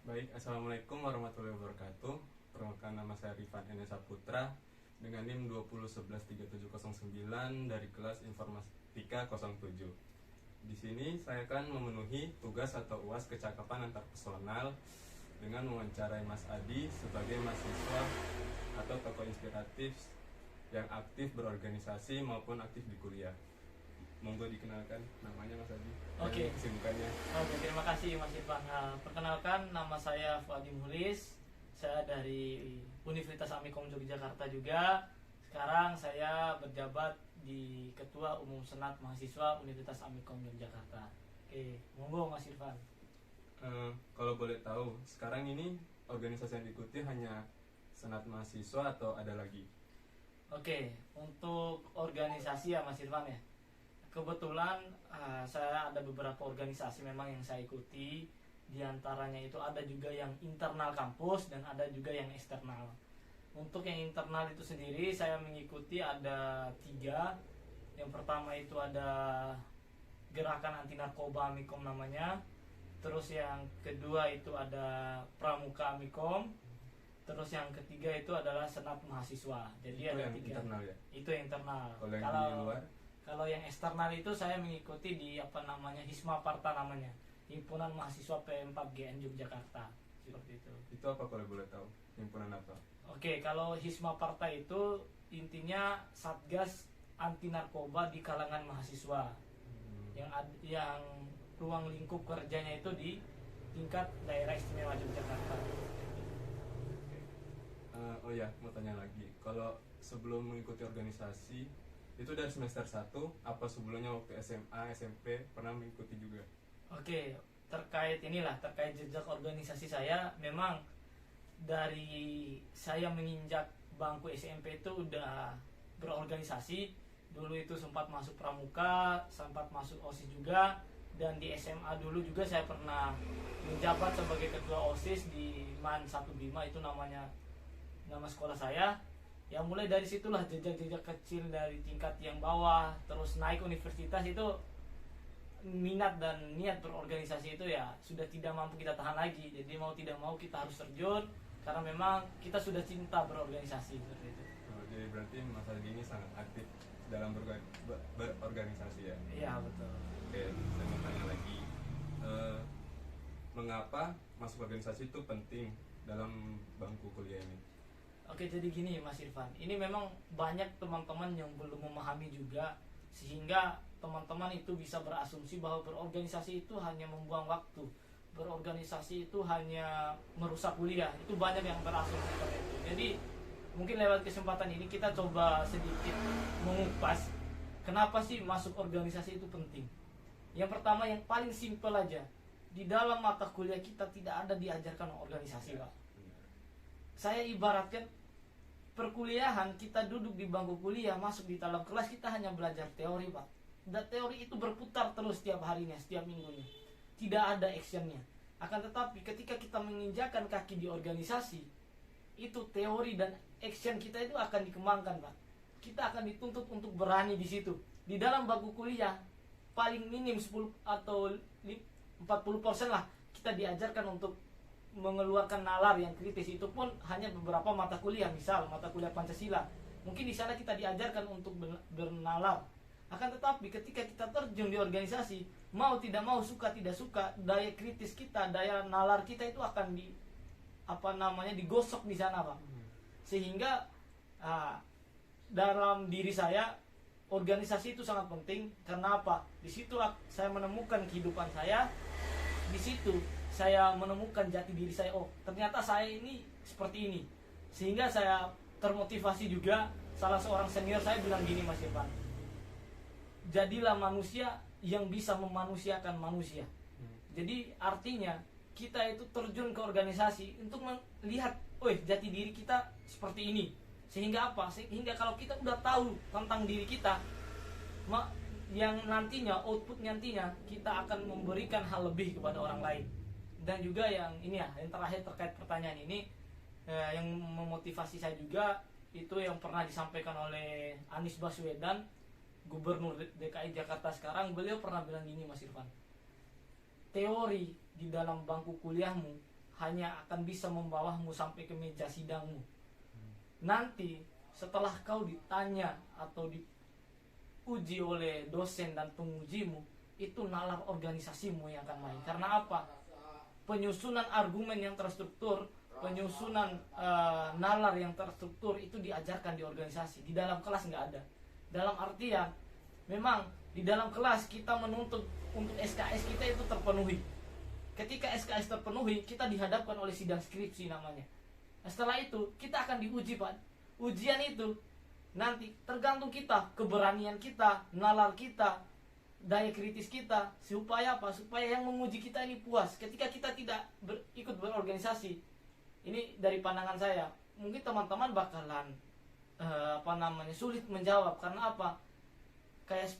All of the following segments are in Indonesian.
Baik, Assalamualaikum warahmatullahi wabarakatuh. Perkenalkan, nama saya Rifan Enesa Putra dengan NIM 20113709 dari kelas Informatika 07. Di sini saya akan memenuhi tugas atau UAS kecakapan antar personal dengan mewawancarai Mas Adi sebagai mahasiswa atau tokoh inspiratif yang aktif berorganisasi maupun aktif di kuliah. Monggo dikenalkan namanya Mas Adi dan Oke. kesibukannya. Oke, terima kasih Mas Irfan. Perkenalkan, nama saya Fuadi Mulis. Saya dari Universitas Amikom Yogyakarta juga. Sekarang saya berjabat di Ketua Umum Senat Mahasiswa Universitas Amikom Yogyakarta. Oke, monggo Mas Irfan. Kalau boleh tahu, sekarang ini organisasi yang diikuti hanya senat mahasiswa atau ada lagi? Oke, untuk organisasi ya Mas Irfan ya. Kebetulan saya ada beberapa organisasi memang yang saya ikuti. Di antaranya itu ada juga yang internal kampus dan ada juga yang eksternal. Untuk yang internal itu sendiri saya mengikuti ada 3. Yang pertama itu ada Gerakan Anti Narkoba Amikom namanya. Terus yang kedua itu ada Pramuka Amikom. Terus yang ketiga itu adalah Senat Mahasiswa. Jadi Itu ada yang 3. internal ya? Itu yang internal. Kalau yang di luar? Kalau yang eksternal itu saya mengikuti di Hisma Parta namanya, Himpunan Mahasiswa P4GN Yogyakarta, seperti itu. Itu apa kalau boleh tahu? Himpunan apa? Oke, kalau Hisma Parta itu intinya Satgas Anti Narkoba di kalangan mahasiswa. Yang ruang lingkup kerjanya itu di tingkat daerah istimewa Yogyakarta. Oh ya, mau tanya lagi. Kalau sebelum mengikuti organisasi, itu dari semester 1, apa sebelumnya waktu SMA, SMP pernah mengikuti juga? Oke, terkait jejak organisasi saya, memang dari saya menginjak bangku SMP itu udah berorganisasi. Dulu itu sempat masuk pramuka, sempat masuk OSIS juga, dan di SMA dulu juga saya pernah menjabat sebagai ketua OSIS di MAN 1 Bima, itu nama sekolah saya. Ya mulai dari situlah jejak-jejak kecil dari tingkat yang bawah terus naik universitas itu, minat dan niat berorganisasi itu ya sudah tidak mampu kita tahan lagi. Jadi mau tidak mau kita harus terjun karena memang kita sudah cinta berorganisasi seperti itu. Jadi berarti Mas Adi ini sangat aktif dalam berorganisasi ya? Iya betul. Oke, saya mau tanya lagi. Mengapa masuk organisasi itu penting dalam bangku kuliah ini? Oke, jadi gini Mas Irfan, ini memang banyak teman-teman yang belum memahami juga, sehingga teman-teman itu bisa berasumsi bahwa berorganisasi itu hanya membuang waktu, berorganisasi itu hanya merusak kuliah. Itu banyak yang berasumsi seperti itu. Jadi mungkin lewat kesempatan ini kita coba sedikit mengupas kenapa sih masuk organisasi itu penting. Yang pertama, yang paling simpel aja, di dalam mata kuliah kita tidak ada diajarkan organisasi, Pak. Saya ibaratkan perkuliahan, kita duduk di bangku kuliah, masuk di dalam kelas, kita hanya belajar teori, Pak. Dan teori itu berputar terus setiap harinya, setiap minggunya. Tidak ada actionnya. Akan tetapi ketika kita menginjakan kaki di organisasi, itu teori dan action kita itu akan dikembangkan, Pak. Kita akan dituntut untuk berani di situ. Di dalam bangku kuliah, paling minim 10 atau 40% lah kita diajarkan untuk mengeluarkan nalar yang kritis. Itu pun hanya beberapa mata kuliah, misal mata kuliah Pancasila. Mungkin di sana kita diajarkan untuk bernalar. Akan tetapi ketika kita terjun di organisasi, mau tidak mau, suka tidak suka, daya kritis kita, daya nalar kita itu akan digosok di sana, Pak. Sehingga dalam diri saya organisasi itu sangat penting. Karena apa? Di situ saya menemukan kehidupan saya. Di situ saya menemukan jati diri saya. Oh, ternyata saya ini seperti ini. Sehingga saya termotivasi juga. Salah seorang senior saya bilang gini, Mas Irfan, jadilah manusia yang bisa memanusiakan manusia. Jadi artinya kita itu terjun ke organisasi untuk melihat, jati diri kita seperti ini. Sehingga apa? Sehingga kalau kita udah tahu tentang diri kita, yang nantinya, output nantinya kita akan memberikan hal lebih kepada orang lain. Dan juga yang terakhir terkait pertanyaan ini, yang memotivasi saya juga itu yang pernah disampaikan oleh Anies Baswedan, Gubernur DKI Jakarta sekarang. Beliau pernah bilang gini, Mas Irfan, teori di dalam bangku kuliahmu hanya akan bisa membawamu sampai ke meja sidangmu. Nanti setelah kau ditanya atau diuji oleh dosen dan pengujimu, itu nalar organisasimu yang akan main. Karena apa? Penyusunan argumen yang terstruktur, penyusunan nalar yang terstruktur itu diajarkan di organisasi. Di dalam kelas nggak ada. Dalam artian memang di dalam kelas kita menuntut untuk SKS kita itu terpenuhi. Ketika SKS terpenuhi, kita dihadapkan oleh sidang skripsi namanya. Nah, setelah itu kita akan diuji, Pak. Ujian itu nanti tergantung kita, keberanian kita, nalar kita, daya kritis kita, supaya apa? Supaya yang menguji kita ini puas. Ketika kita tidak ikut berorganisasi, ini dari pandangan saya, mungkin teman-teman bakalan sulit menjawab. Karena apa? Kayak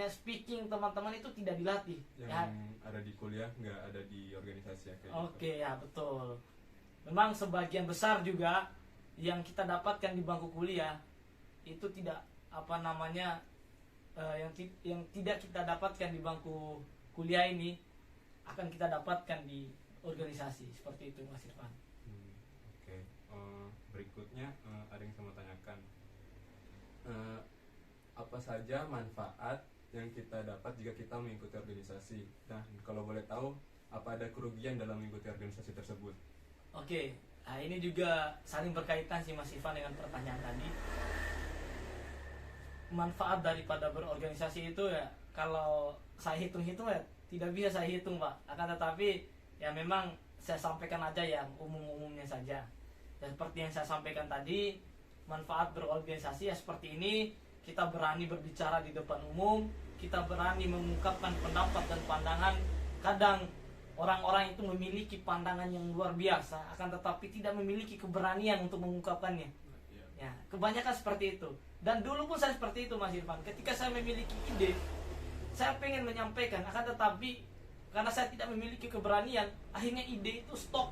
speaking teman-teman itu tidak dilatih. Yang ada di kuliah nggak ada di organisasi ya, kayak Oke, ya betul. Memang sebagian besar juga yang kita dapatkan di bangku kuliah itu tidak yang tidak kita dapatkan di bangku kuliah ini akan kita dapatkan di organisasi. Seperti itu, Mas Irfan. Oke. Berikutnya ada yang saya mau tanyakan. Apa saja manfaat yang kita dapat jika kita mengikuti organisasi? Nah, kalau boleh tahu, apa ada kerugian dalam mengikuti organisasi tersebut? Oke, nah ini juga saling berkaitan sih Mas Irfan dengan pertanyaan tadi. Manfaat daripada berorganisasi itu ya, kalau saya hitung-hitung ya tidak bisa saya hitung, Pak. Akan tetapi ya memang saya sampaikan aja yang umum-umumnya saja. Ya, seperti yang saya sampaikan tadi, manfaat berorganisasi ya seperti ini. Kita berani berbicara di depan umum, kita berani mengungkapkan pendapat dan pandangan. Kadang orang-orang itu memiliki pandangan yang luar biasa, akan tetapi tidak memiliki keberanian untuk mengungkapkannya. Ya, kebanyakan seperti itu. Dan dulu pun saya seperti itu, Mas Irfan. Ketika saya memiliki ide, saya pengen menyampaikan, akan tetapi karena saya tidak memiliki keberanian, akhirnya ide itu stop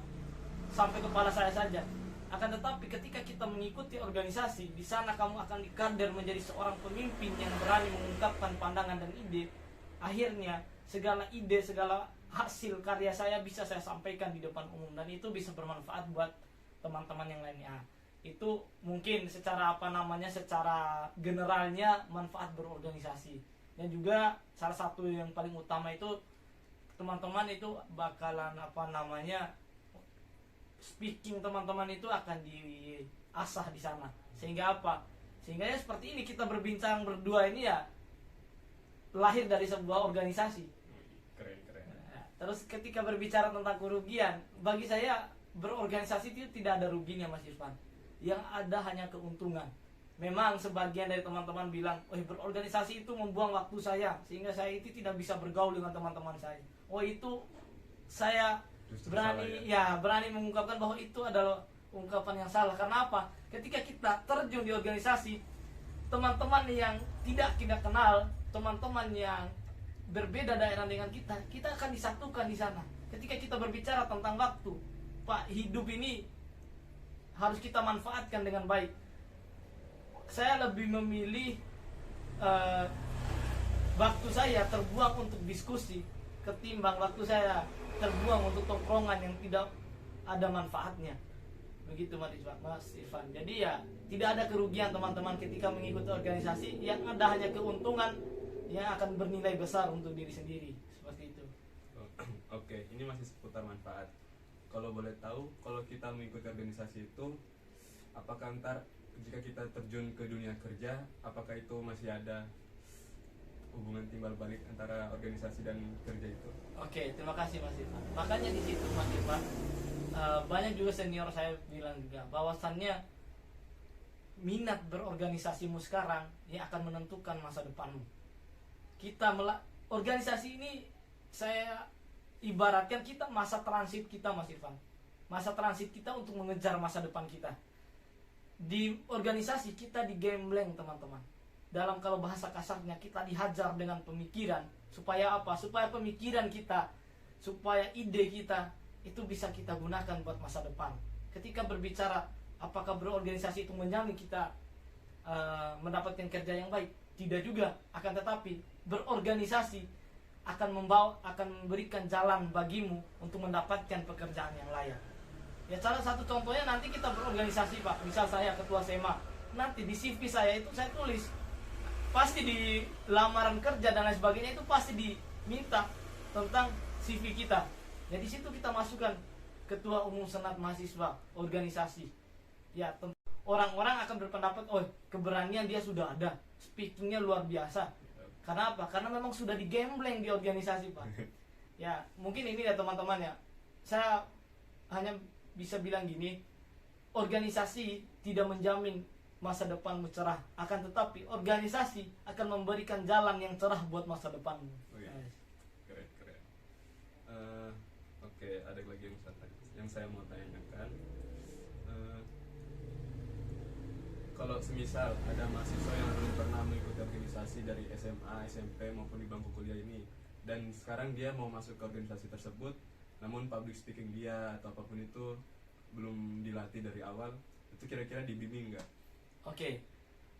sampai kepala saya saja. Akan tetapi ketika kita mengikuti organisasi, di sana kamu akan dikader menjadi seorang pemimpin yang berani mengungkapkan pandangan dan ide. Akhirnya segala ide, segala hasil karya saya bisa saya sampaikan di depan umum, dan itu bisa bermanfaat buat teman-teman yang lainnya. Itu mungkin secara secara generalnya manfaat berorganisasi. Dan juga salah satu yang paling utama itu teman-teman itu bakalan speaking teman-teman itu akan diasah di sana. Sehingga apa? Sehingga ya seperti ini kita berbincang berdua ini ya lahir dari sebuah organisasi. Keren. Terus ketika berbicara tentang kerugian, bagi saya berorganisasi itu tidak ada ruginya, Mas Irfan. Yang ada hanya keuntungan. Memang sebagian dari teman-teman bilang, berorganisasi itu membuang waktu saya, sehingga saya itu tidak bisa bergaul dengan teman-teman saya. Itu saya Justru berani mengungkapkan bahwa itu adalah ungkapan yang salah. Karena apa? Ketika kita terjun di organisasi, teman-teman yang tidak kita kenal, teman-teman yang berbeda daerah dengan kita akan disatukan di sana. Ketika kita berbicara tentang waktu, Pak, hidup ini harus kita manfaatkan dengan baik. Saya lebih memilih waktu saya terbuang untuk diskusi ketimbang waktu saya terbuang untuk tongkrongan yang tidak ada manfaatnya. Begitu Mas Irfan. Jadi ya tidak ada kerugian teman-teman ketika mengikuti organisasi, yang ada hanya keuntungan yang akan bernilai besar untuk diri sendiri. Seperti itu. Oke, ini masih seputar manfaat. Kalau boleh tahu, kalau kita mengikuti organisasi itu, apakah ntar jika kita terjun ke dunia kerja, apakah itu masih ada hubungan timbal balik antara organisasi dan kerja itu? Oke, terima kasih Mas Irfan. Makanya di situ Mas Irfan, banyak juga senior saya bilang juga bahwasannya minat berorganisasimu sekarang yang akan menentukan masa depanmu. Organisasi ini saya ibaratkan kita masa transit kita, Mas Irfan. Masa transit kita untuk mengejar masa depan kita. Di organisasi kita digembleng, teman-teman. Dalam kalau bahasa kasarnya kita dihajar dengan pemikiran. Supaya apa? Supaya pemikiran kita, supaya ide kita itu bisa kita gunakan buat masa depan. Ketika berbicara apakah berorganisasi itu menjamin kita mendapatkan kerja yang baik? Tidak juga. Akan tetapi berorganisasi akan memberikan jalan bagimu untuk mendapatkan pekerjaan yang layak. Ya salah satu contohnya nanti kita berorganisasi Pak. Misal saya ketua SEMA, nanti di CV saya itu saya tulis, pasti di lamaran kerja dan lain sebagainya itu pasti diminta tentang CV kita. Jadi situ kita masukkan ketua umum senat mahasiswa organisasi. Ya orang-orang akan berpendapat, oh keberanian dia sudah ada, speakingnya luar biasa. Karena apa? Karena memang sudah digembleng di organisasi Pak. Ya mungkin ini ya teman-teman ya, saya hanya bisa bilang gini, organisasi tidak menjamin masa depanmu cerah, akan tetapi organisasi akan memberikan jalan yang cerah buat masa depanmu. Keren. Oke, ada lagi yang saya mau tanyakan. Kalau semisal ada mahasiswa yang belum pernah mengikuti organisasi dari SMA, SMP maupun di bangku kuliah ini, dan sekarang dia mau masuk ke organisasi tersebut, namun public speaking dia atau apapun itu belum dilatih dari awal, itu kira-kira dibimbing nggak? Oke,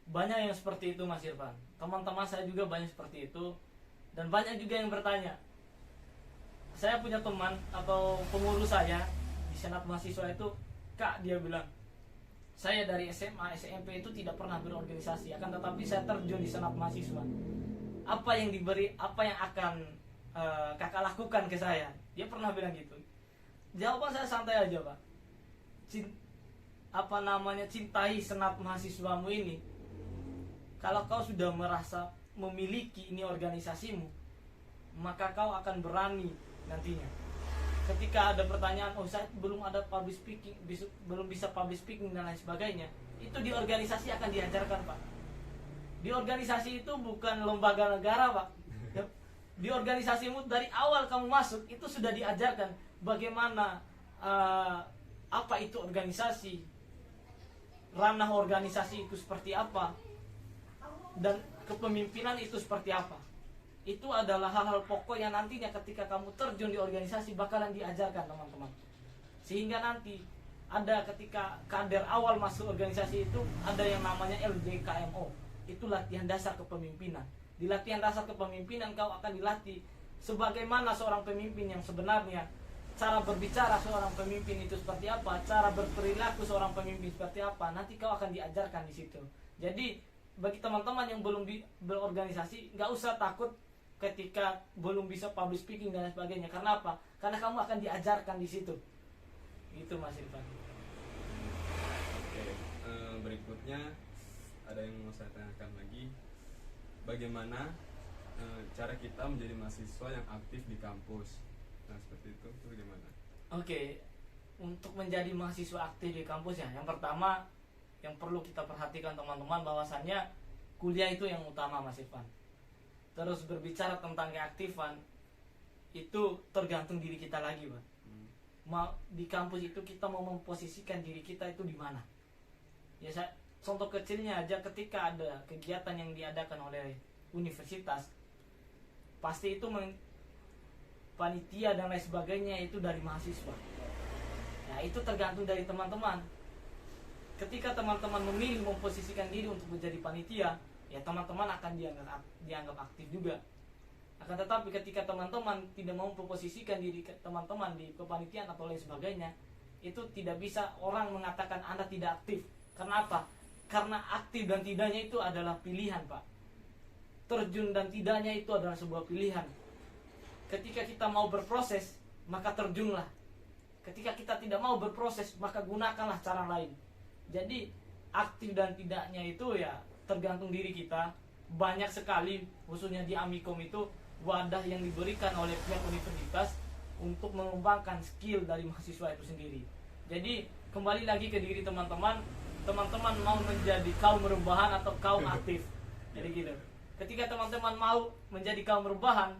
banyak yang seperti itu Mas Irfan. Teman-teman saya juga banyak seperti itu, dan banyak juga yang bertanya. Saya punya teman atau pengurus saya di senat mahasiswa itu, Kak, dia bilang, saya dari SMA, SMP itu tidak pernah berorganisasi, akan tetapi saya terjun di senat mahasiswa. Apa yang akan kakak lakukan ke saya? Dia pernah bilang gitu. Jawaban saya santai aja Pak. Cintai senat mahasiswamu ini. Kalau kau sudah merasa memiliki ini organisasimu, maka kau akan berani nantinya. Ketika ada pertanyaan, oh saya belum ada public speaking, belum bisa public speaking dan lain sebagainya, itu di organisasi akan diajarkan Pak. Di organisasi itu bukan lembaga negara Pak. Di organisasimu dari awal kamu masuk itu sudah diajarkan bagaimana apa itu organisasi, ranah organisasi itu seperti apa, dan kepemimpinan itu seperti apa. Itu adalah hal-hal pokok yang nantinya ketika kamu terjun di organisasi bakalan diajarkan teman-teman. Sehingga nanti ada ketika kader awal masuk organisasi itu ada yang namanya LJKMO. Itu latihan dasar kepemimpinan. Di latihan dasar kepemimpinan kau akan dilatih sebagaimana seorang pemimpin yang sebenarnya, cara berbicara seorang pemimpin itu seperti apa, cara berperilaku seorang pemimpin seperti apa, nanti kau akan diajarkan di situ. Jadi bagi teman-teman yang belum berorganisasi, nggak usah takut ketika belum bisa public speaking dan sebagainya. Karena apa? Karena kamu akan diajarkan di situ. Itu Mas Irfan. Oke, berikutnya ada yang mau saya tanyakan lagi. Bagaimana cara kita menjadi mahasiswa yang aktif di kampus? Nah seperti itu bagaimana? Oke, untuk menjadi mahasiswa aktif di kampus ya, yang pertama yang perlu kita perhatikan teman-teman bahwasannya kuliah itu yang utama Mas Irfan. Terus berbicara tentang keaktifan itu tergantung diri kita lagi Pak. Di kampus itu kita mau memposisikan diri kita itu di mana? Ya contoh kecilnya aja, ketika ada kegiatan yang diadakan oleh universitas, pasti itu panitia dan lain sebagainya itu dari mahasiswa. Nah itu tergantung dari teman-teman. Ketika teman-teman memilih memposisikan diri untuk menjadi panitia, ya teman-teman akan dianggap aktif juga. Akan tetapi ketika teman-teman tidak mau memposisikan diri teman-teman di kepanitiaan atau lain sebagainya, itu tidak bisa orang mengatakan Anda tidak aktif. Karena apa? Karena aktif dan tidaknya itu adalah pilihan Pak. Terjun dan tidaknya itu adalah sebuah pilihan. Ketika kita mau berproses, maka terjunlah. Ketika kita tidak mau berproses, maka gunakanlah cara lain. Jadi aktif dan tidaknya itu ya tergantung diri kita. Banyak sekali, khususnya di Amikom itu, wadah yang diberikan oleh pihak universitas untuk mengembangkan skill dari mahasiswa itu sendiri. Jadi kembali lagi ke diri teman-teman mau menjadi kaum rebahan atau kaum aktif. Jadi gitu. Ketika teman-teman mau menjadi kaum rebahan,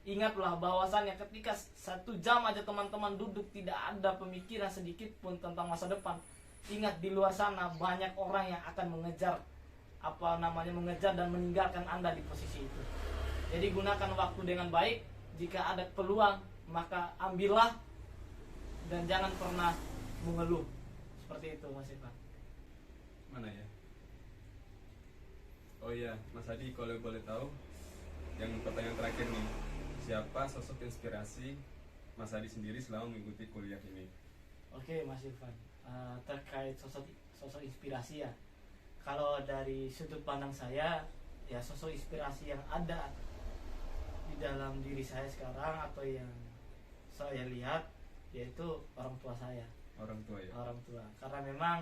ingatlah bahwasannya ketika 1 jam aja teman-teman duduk tidak ada pemikiran sedikit pun tentang masa depan, ingat di luar sana banyak orang yang akan mengejar dan meninggalkan Anda di posisi itu. Jadi gunakan waktu dengan baik. Jika ada peluang maka ambillah dan jangan pernah mengeluh. Seperti itu Mas Irfan. Mana ya? Oh iya, Mas Adi, kalau boleh tahu, yang pertanyaan terakhir nih, siapa sosok inspirasi Mas Adi sendiri selama mengikuti kuliah ini? Oke Mas Irfan, terkait sosok inspirasi ya. Kalau dari sudut pandang saya, ya sosok inspirasi yang ada di dalam diri saya sekarang atau yang saya lihat yaitu orang tua saya. Orang tua ya. Orang tua. Karena memang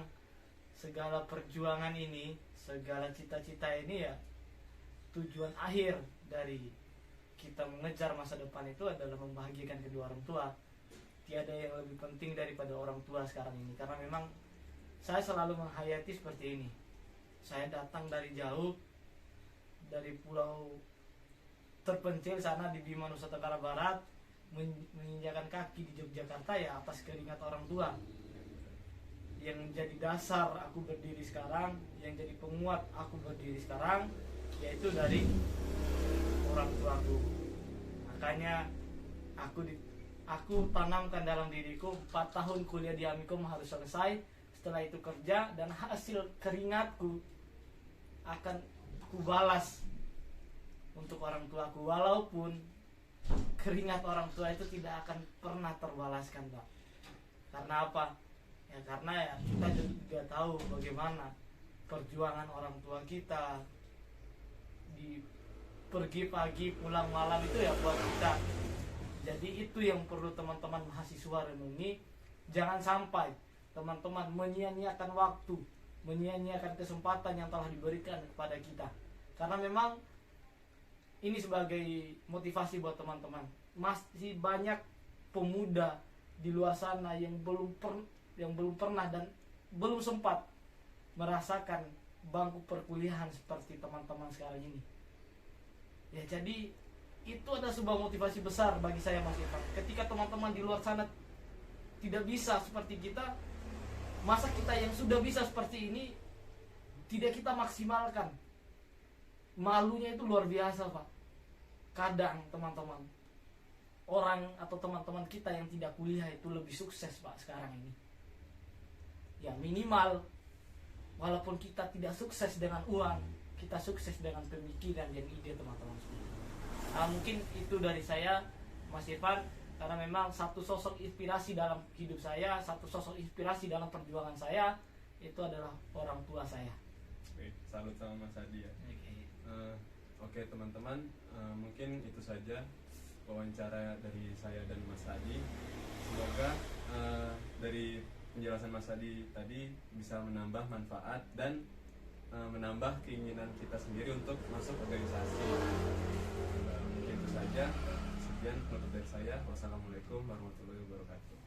segala perjuangan ini, segala cita-cita ini ya tujuan akhir dari kita mengejar masa depan itu adalah membahagiakan kedua orang tua. Tiada yang lebih penting daripada orang tua sekarang ini. Karena memang saya selalu menghayati seperti ini. Saya datang dari jauh, dari pulau terpencil sana di Bima Nusa Tenggara Barat, menginjakan kaki di Yogyakarta ya atas keringat orang tua. Yang menjadi dasar aku berdiri sekarang, yang jadi penguat aku berdiri sekarang, yaitu dari orang tuaku. Makanya aku tanamkan dalam diriku 4 tahun kuliah di Amikom harus selesai. Setelah itu kerja, dan hasil keringatku akan kubalas untuk orang tuaku, walaupun keringat orang tua itu tidak akan pernah terbalaskan, Pak. Karena apa? Ya karena ya kita juga tahu bagaimana perjuangan orang tua kita di pergi pagi pulang malam itu ya buat kita. Jadi itu yang perlu teman-teman mahasiswa renungi. Jangan sampai teman-teman menyia-nyiakan waktu, menyia-nyiakan kesempatan yang telah diberikan kepada kita. Karena memang ini sebagai motivasi buat teman-teman. Masih banyak pemuda di luar sana yang belum pernah dan belum sempat merasakan bangku perkuliahan seperti teman-teman sekarang ini. Ya jadi itu adalah sebuah motivasi besar bagi saya, Mas Irfan. Ketika teman-teman di luar sana tidak bisa seperti kita, masa kita yang sudah bisa seperti ini tidak kita maksimalkan? Malunya itu luar biasa, Pak. Kadang teman-teman, orang atau teman-teman kita yang tidak kuliah itu lebih sukses, Pak, sekarang ini. Ya minimal, walaupun kita tidak sukses dengan uang, kita sukses dengan pemikiran dan ide teman-teman semua. Nah, mungkin itu dari saya, Mas Irfan. Karena memang satu sosok inspirasi dalam hidup saya, satu sosok inspirasi dalam perjuangan saya, itu adalah orang tua saya. Oke, salut sama Mas Adi ya. Oke teman-teman, mungkin itu saja wawancara dari saya dan Mas Adi. Semoga dari penjelasan Mas Adi tadi bisa menambah manfaat dan menambah keinginan kita sendiri untuk masuk organisasi. Mungkin itu saja. Sekian penutup dari saya. Wassalamualaikum warahmatullahi wabarakatuh.